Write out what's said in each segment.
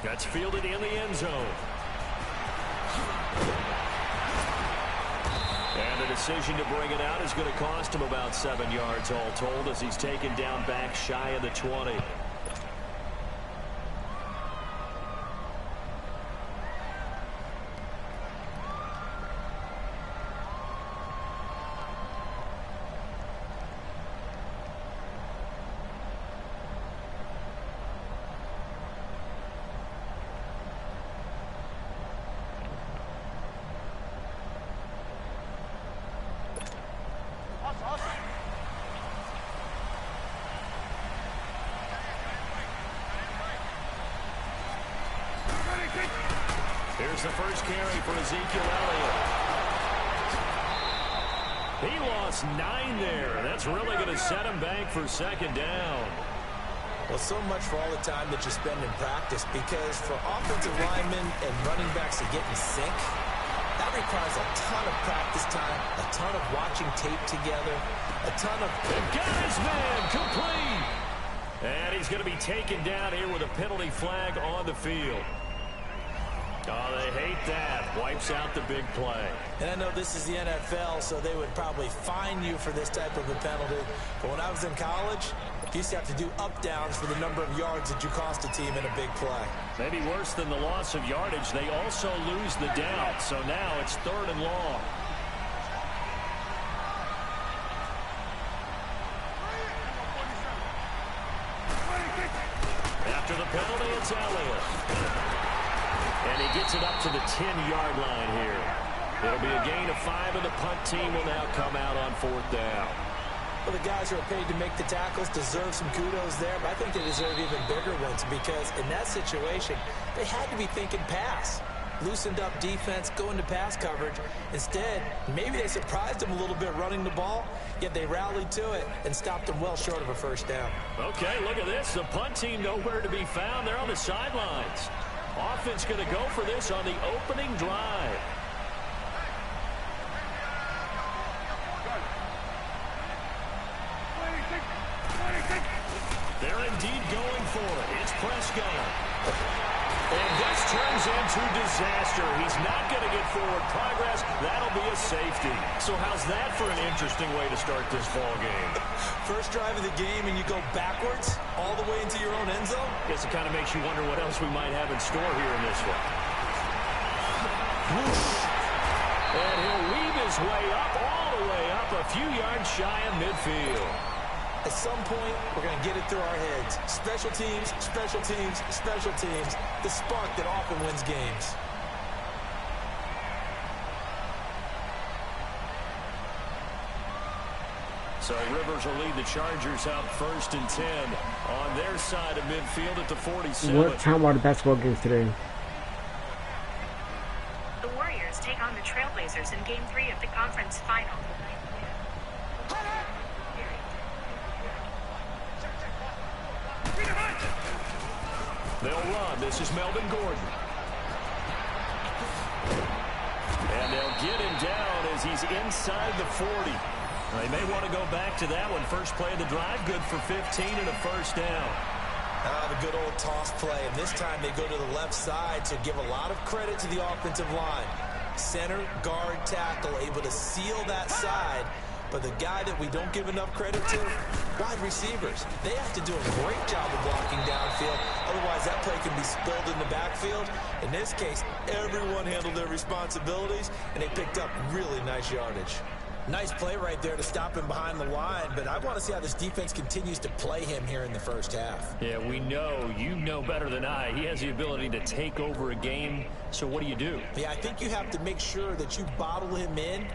That's fielded in the end zone. And the decision to bring it out is going to cost him about 7 yards all told as he's taken down back shy of the 20. Here's the first carry for Ezekiel Elliott. He lost 9 there. That's really going to set him back for second down. Well, so much for all the time that you spend in practice, because for offensive linemen and running backs to get in sync, that requires a ton of practice time, a ton of watching tape together, a ton of... And got his man complete. And he's going to be taken down here with a penalty flag on the field. Oh, they hate that. Wipes out the big play. And I know this is the NFL, so they would probably fine you for this type of a penalty. But when I was in college, you used to have to do up-downs for the number of yards that you cost a team in a big play. Maybe worse than the loss of yardage, they also lose the down. So now it's 3rd and long. After the penalty, it's Elliott. And he gets it up to the 10-yard line here. It'll be a gain of 5, and the punt team will now come out on 4th down. Well, the guys who are paid to make the tackles deserve some kudos there, but I think they deserve even bigger ones, because in that situation, they had to be thinking pass. Loosened up defense, going to pass coverage. Instead, maybe they surprised them a little bit running the ball, yet they rallied to it and stopped them well short of a first down. Okay, look at this. The punt team nowhere to be found. They're on the sidelines. Offense going to go for this on the opening drive. They're indeed going for it. It's Prescott. And this turns into disaster. He's not going to get forward progress. That'll be a safety. So how's that for an interesting way to start this ball game? First drive of the game and you go backwards all the way into your own end zone? Guess it kind of makes you wonder what else we might have in store here in this one. And he'll weave his way up, all the way up, a few yards shy of midfield. At some point, we're going to get it through our heads. Special teams, special teams, special teams. The spark that often wins games. So Rivers will lead the Chargers out 1st and 10 on their side of midfield at the 47. What time are the basketball games today? The Warriors take on the Trailblazers in Game 3 of the conference final. They'll run. This is Melvin Gordon. And they'll get him down as he's inside the 40. They may want to go back to that one. First play of the drive, good for 15 and a first down. The good old toss play, and this time they go to the left side, so give a lot of credit to the offensive line. Center, guard, tackle, able to seal that side. But the guy that we don't give enough credit to, wide receivers. They have to do a great job of blocking downfield. Otherwise, that play can be spilled in the backfield. In this case, everyone handled their responsibilities, and they picked up really nice yardage. Nice play right there to stop him behind the line, but I want to see how this defense continues to play him here in the first half. Yeah, we know. You know better than I. He has the ability to take over a game, so what do? Yeah, I think you have to make sure that you bottle him in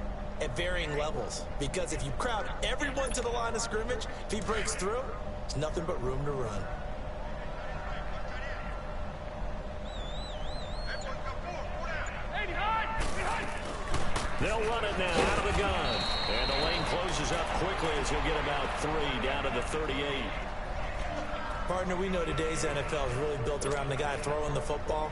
at varying levels, because if you crowd everyone to the line of scrimmage, if he breaks through, there's nothing but room to run. They'll run it now out of the gun, and the lane closes up quickly as he'll get about 3 down to the 38. Partner, we know today's NFL is really built around the guy throwing the football.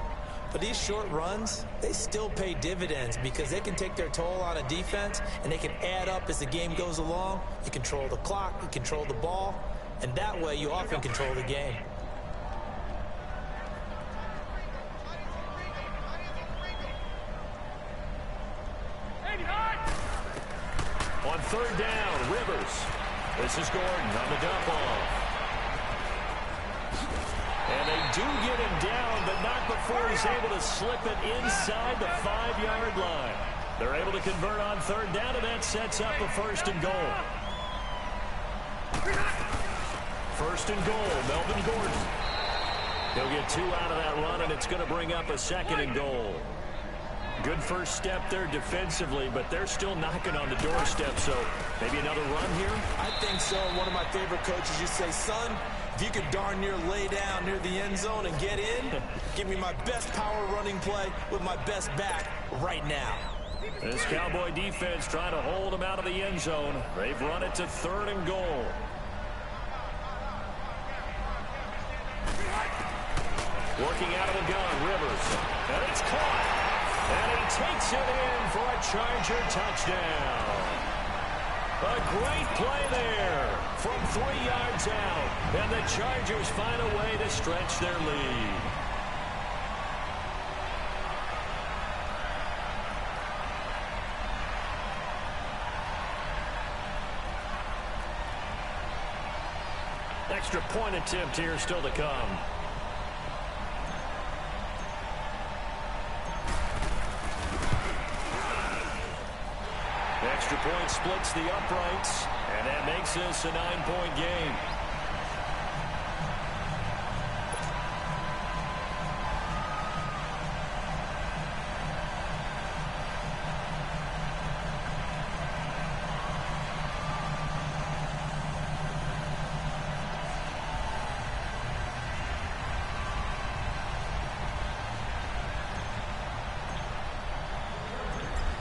But these short runs, they still pay dividends because they can take their toll on a defense, and they can add up as the game goes along. You control the clock, you control the ball, and that way you often control the game. third down. Rivers. This is Gordon on the dump off. And they do get him down, but not before he's able to slip it inside the 5-yard line. They're able to convert on third down, and that sets up a first and goal. First and goal, Melvin Gordon. He'll get 2 out of that run, and it's going to bring up a second and goal. Good first step there defensively, but they're still knocking on the doorstep, so maybe another run here? I think so. One of my favorite coaches used to say, son, if you could darn near lay down near the end zone and get in, give me my best power running play with my best back right now. This Cowboy defense trying to hold him out of the end zone. They've run it to third and goal. Working out of the gun, Rivers. And it's caught. And he takes it in for a Charger touchdown. A great play there from 3 yards out. And the Chargers find a way to stretch their lead. Extra point attempt here still to come. Extra point splits the uprights, and that makes this a 9-point game.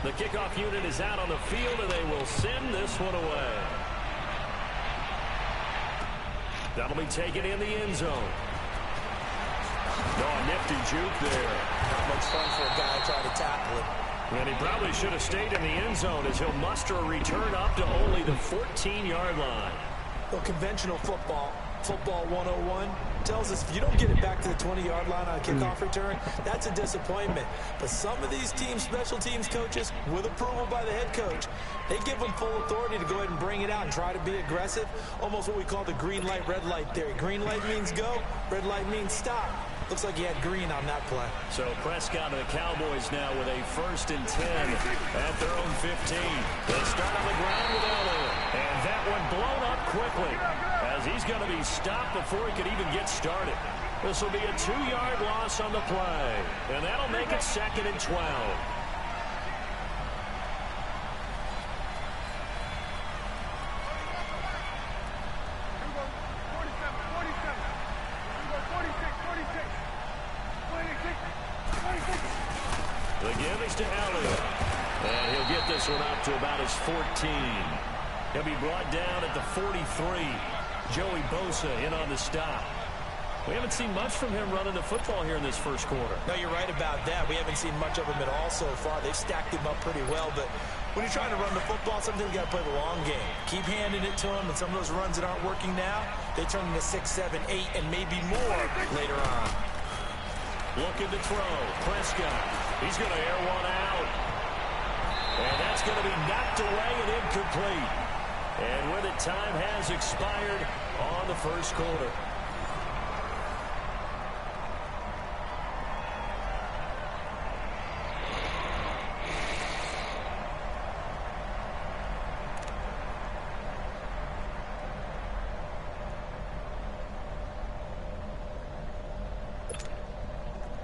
The kickoff unit is out on the field, and they will send this one away. That'll be taken in the end zone. Oh, nifty juke there. Not much fun for a guy trying to tackle it. And he probably should have stayed in the end zone as he'll muster a return up to only the 14-yard line. Well, conventional football 101, tells us if you don't get it back to the 20-yard line on a kickoff return, that's a disappointment. But some of these teams, special teams coaches, with approval by the head coach, they give them full authority to go ahead and bring it out and try to be aggressive. Almost what we call the green light, red light theory. Green light means go, red light means stop. Looks like he had green on that play. So Prescott and the Cowboys now with a 1st and 10 at their own 15. They start on the ground with Elliott. And that one blown up quickly as he's going to be stopped before he could even get started. This will be a 2-yard loss on the play. And that'll make it 2nd and 12. The give is to Elliott. And he'll get this one up to about his 14. He'll be brought down at the 43. Joey Bosa in on the stop. We haven't seen much from him running the football here in this first quarter. No, you're right about that. We haven't seen much of him at all so far. They've stacked him up pretty well, but when you're trying to run the football, sometimes you got to play the long game. Keep handing it to him, and some of those runs that aren't working now, they turn into 6, 7, 8, and maybe more later on. Looking to throw. Prescott. He's going to air one out. And that's going to be knocked away and incomplete. And with it, time has expired on the first quarter.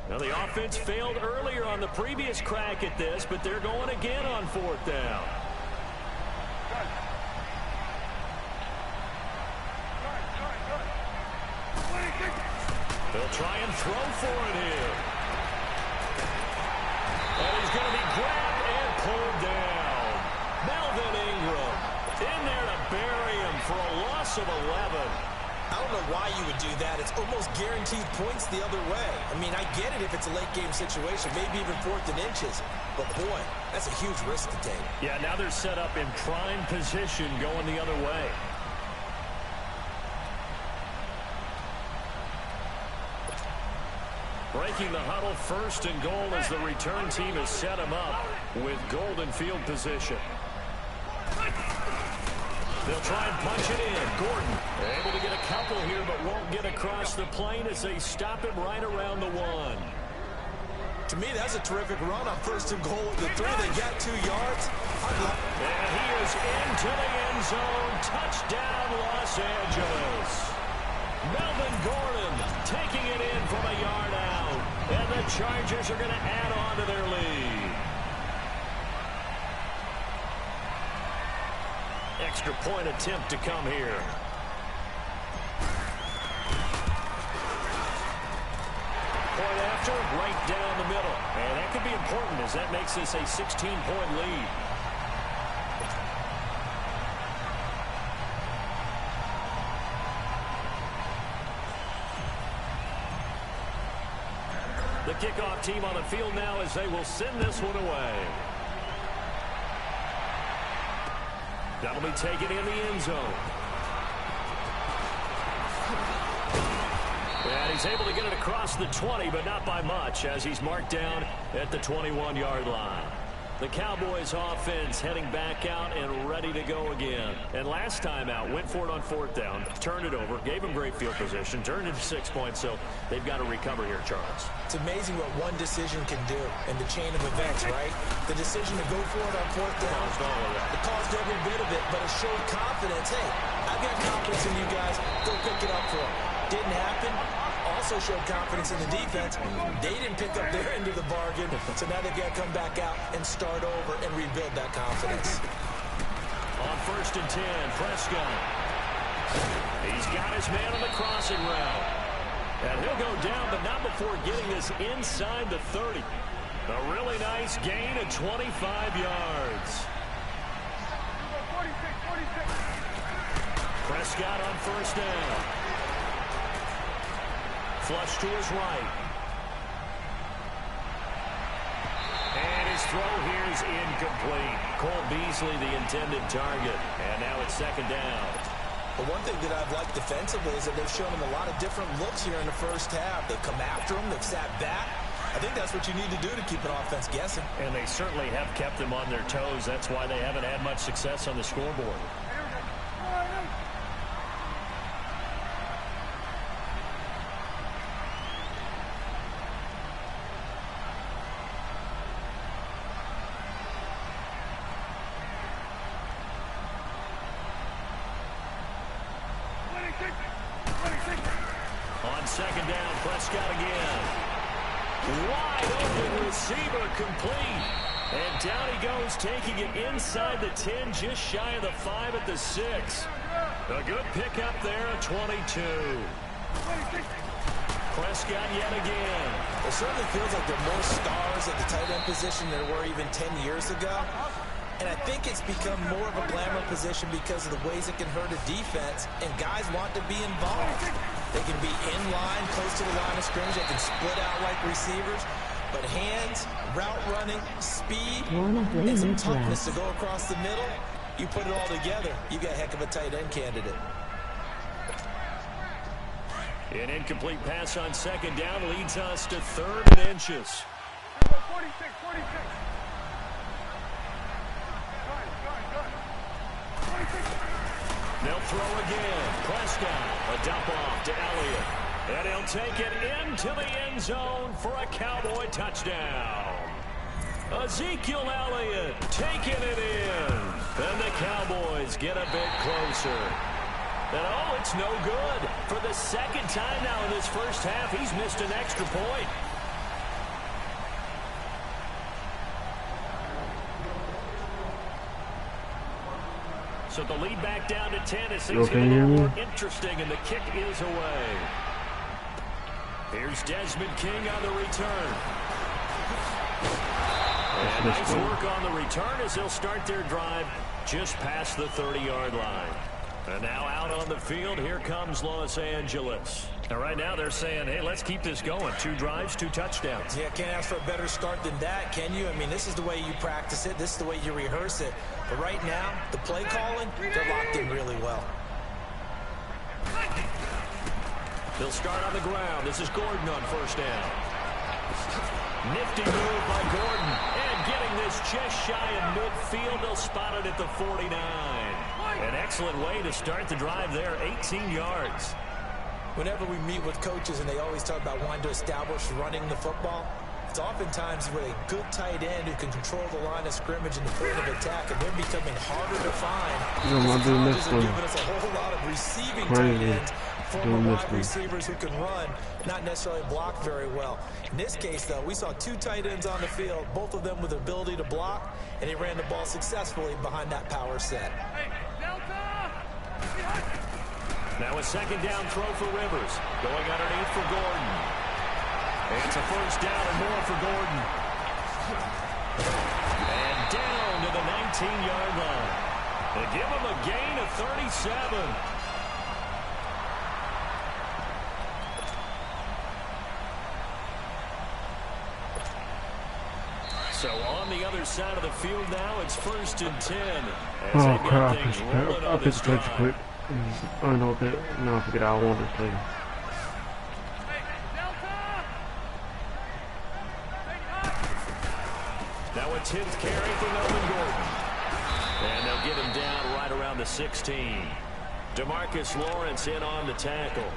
Now, the offense failed earlier on the previous crack at this, but they're going again on 4th down. They'll try and throw for it here. And he's going to be grabbed and pulled down. Melvin Ingram in there to bury him for a loss of 11. I don't know why you would do that. It's almost guaranteed points the other way. I mean, I get it if it's a late game situation, maybe even 4th and inches. But, boy, that's a huge risk to take. Yeah, now they're set up in prime position going the other way. Breaking the huddle, 1st and goal as the return team has set him up with golden field position. They'll try and punch it in. Gordon able to get a couple here, but won't get across the plane as they stop him right around the 1. To me, that's a terrific run on 1st and goal with the 3. They got 2 yards. And he is into the end zone. Touchdown, Los Angeles. Melvin Gordon taking it in from a yard out. And the Chargers are going to add on to their lead. Extra point attempt to come here. Point after, right down the middle. And that could be important as that makes this a 16-point lead. The kickoff team on the field now as they will send this one away. That'll be taken in the end zone. And he's able to get it across the 20, but not by much, as he's marked down at the 21-yard line. The Cowboys offense heading back out and ready to go again. And last time out, went for it on 4th down, turned it over, gave him great field position, turned it to 6 points, so they've got to recover here, Charles. It's amazing what one decision can do in the chain of events, right? The decision to go for it on 4th down. It caused every bit of it, but it showed confidence. Hey, I've got confidence in you guys. Go pick it up for them. Didn't happen. Also showed confidence in the defense. They didn't pick up their end of the bargain, so now they've got to come back out and start over and rebuild that confidence. On 1st and 10, Prescott. He's got his man on the crossing route. And he'll go down, but not before getting this inside the 30. A really nice gain of 25 yards. Prescott on 1st down. Flush to his right. And his throw here is incomplete. Cole Beasley, the intended target. And now it's 2nd down. But one thing that I've liked defensively is that they've shown him a lot of different looks here in the 1st half. They've come after him. They've sat back. I think that's what you need to do to keep an offense guessing. And they certainly have kept them on their toes. That's why they haven't had much success on the scoreboard. On 2nd down, Prescott again. Wide open receiver complete. And down he goes, taking it inside the 10, just shy of the 5 at the 6. A good pickup there at 22. Prescott yet again. It certainly feels like there are more stars at the tight end position than there were even 10 years ago. And I think it's become more of a glamour position because of the ways it can hurt a defense, and guys want to be involved. They can be in line, close to the line of scrimmage. They can split out like receivers. But hands, route running, speed, and some toughness to go across the middle, you put it all together, you got a heck of a tight end candidate. An incomplete pass on 2nd down leads us to 3rd and inches. 46. They'll throw again. Prescott, a dump off to Elliott. And he'll take it into the end zone for a Cowboy touchdown. Ezekiel Elliott taking it in. And the Cowboys get a bit closer. And oh, it's no good. For the 2nd time now in this 1st half, he's missed an extra point. So the lead back down to 10 as things get a little more interesting, and the kick is away. Here's Desmond King on the return. And nice work on the return as they'll start their drive just past the 30-yard line. And now out on the field, here comes Los Angeles. And right now they're saying, hey, let's keep this going. 2 drives, 2 touchdowns. Yeah, can't ask for a better start than that, can you? I mean, this is the way you practice it. This is the way you rehearse it. But right now, the play calling, they're locked in really well. They'll start on the ground. This is Gordon on 1st down. Nifty move by Gordon. And getting this just shy of midfield. They'll spot it at the 49. An excellent way to start the drive there, 18 yards. Whenever we meet with coaches and they always talk about wanting to establish running the football, it's oftentimes with a good tight end who can control the line of scrimmage and the point of attack, and they're becoming harder to find. The colleges are giving us a whole lot of receiving tight ends, former wide receivers who can run, not necessarily block very well. In this case, though, we saw two tight ends on the field, both of them with the ability to block, and he ran the ball successfully behind that power set. Now a second down throw for Rivers. Going underneath for Gordon. It's a first down and more for Gordon. And down to the 19-yard line. They give him a gain of 37. So on the other side of the field now, it's 1st and 10. Oh crap, I picked the play too quick. Oh no, I forget I wanted to play. Now a 10th carry for Melvin Gordon. And they'll get him down right around the 16. DeMarcus Lawrence in on the tackle.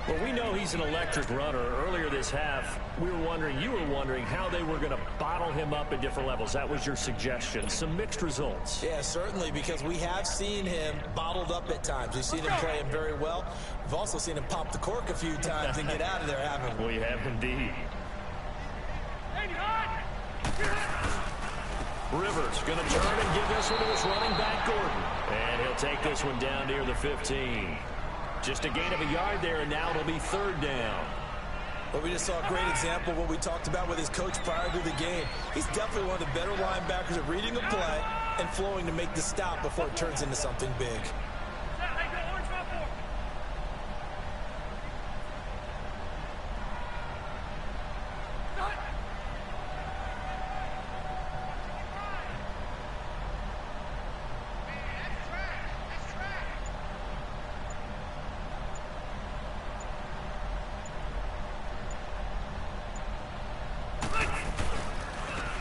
Well, we know he's an electric runner. Earlier this half, you were wondering how they were going to bottle him up at different levels. That was your suggestion. Some mixed results. Yeah, certainly, because we have seen him bottled up at times. We've seen him playing very well. We've also seen him pop the cork a few times and get out of there, haven't we? We have indeed. Rivers going to turn and give this one to his running back, Gordon. And he'll take this one down near the 15. Just a gain of a yard there, and now it'll be 3rd down. Well, we just saw a great example of what we talked about with his coach prior to the game. He's definitely one of the better linebackers at reading a play and flowing to make the stop before it turns into something big.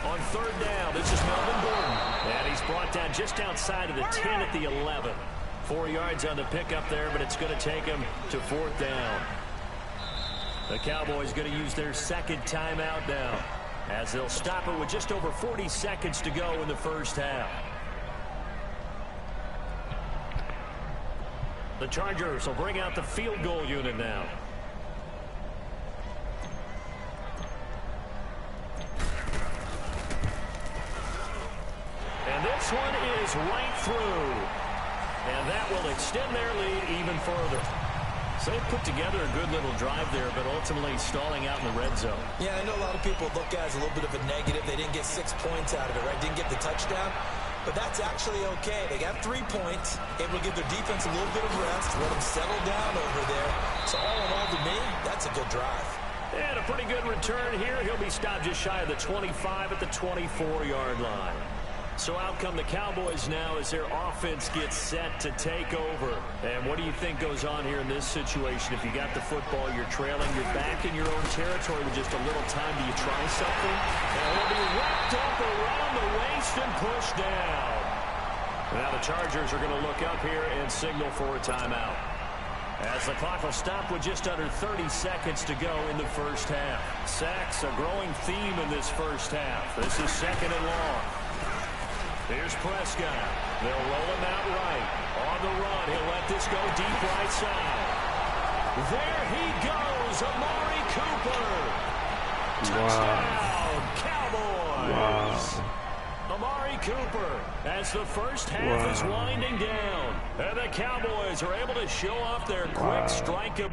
On 3rd down, this is Melvin Gordon. And he's brought down just outside of the 10 at the 11. 4 yards on the pickup there, but it's going to take him to 4th down. The Cowboys going to use their 2nd timeout now, as they'll stop it with just over 40 seconds to go in the first half. The Chargers will bring out the field goal unit now. And this one is right through. And that will extend their lead even further. So they put together a good little drive there, but ultimately stalling out in the red zone. Yeah, I know a lot of people look at it as a little bit of a negative. They didn't get 6 points out of it, right? Didn't get the touchdown. But that's actually okay. They got 3 points, able to give their defense a little bit of rest, let them settle down over there. So all in all, to me, that's a good drive. And a pretty good return here. He'll be stopped just shy of the 25 at the 24-yard line. So out come the Cowboys now as their offense gets set to take over. And what do you think goes on here in this situation? If you got the football, you're trailing, you're back in your own territory with just a little time. Do you try something? And it'll be wrapped up around the waist and pushed down. Now the Chargers are going to look up here and signal for a timeout, as the clock will stop with just under 30 seconds to go in the first half. Sacks, a growing theme in this first half. This is 2nd and long. Here's Prescott. They'll roll him out right. On the run, he'll let this go deep right side. There he goes, Amari Cooper. Touchdown, Cowboys. Wow. Amari Cooper, as the first half is winding down. And the Cowboys are able to show off their quick strike of...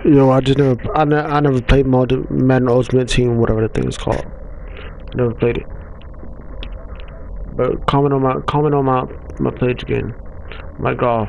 Yo, I just never, I never played Madden Ultimate Team, whatever the thing is called. Never played it. But comment on my page again. My golf.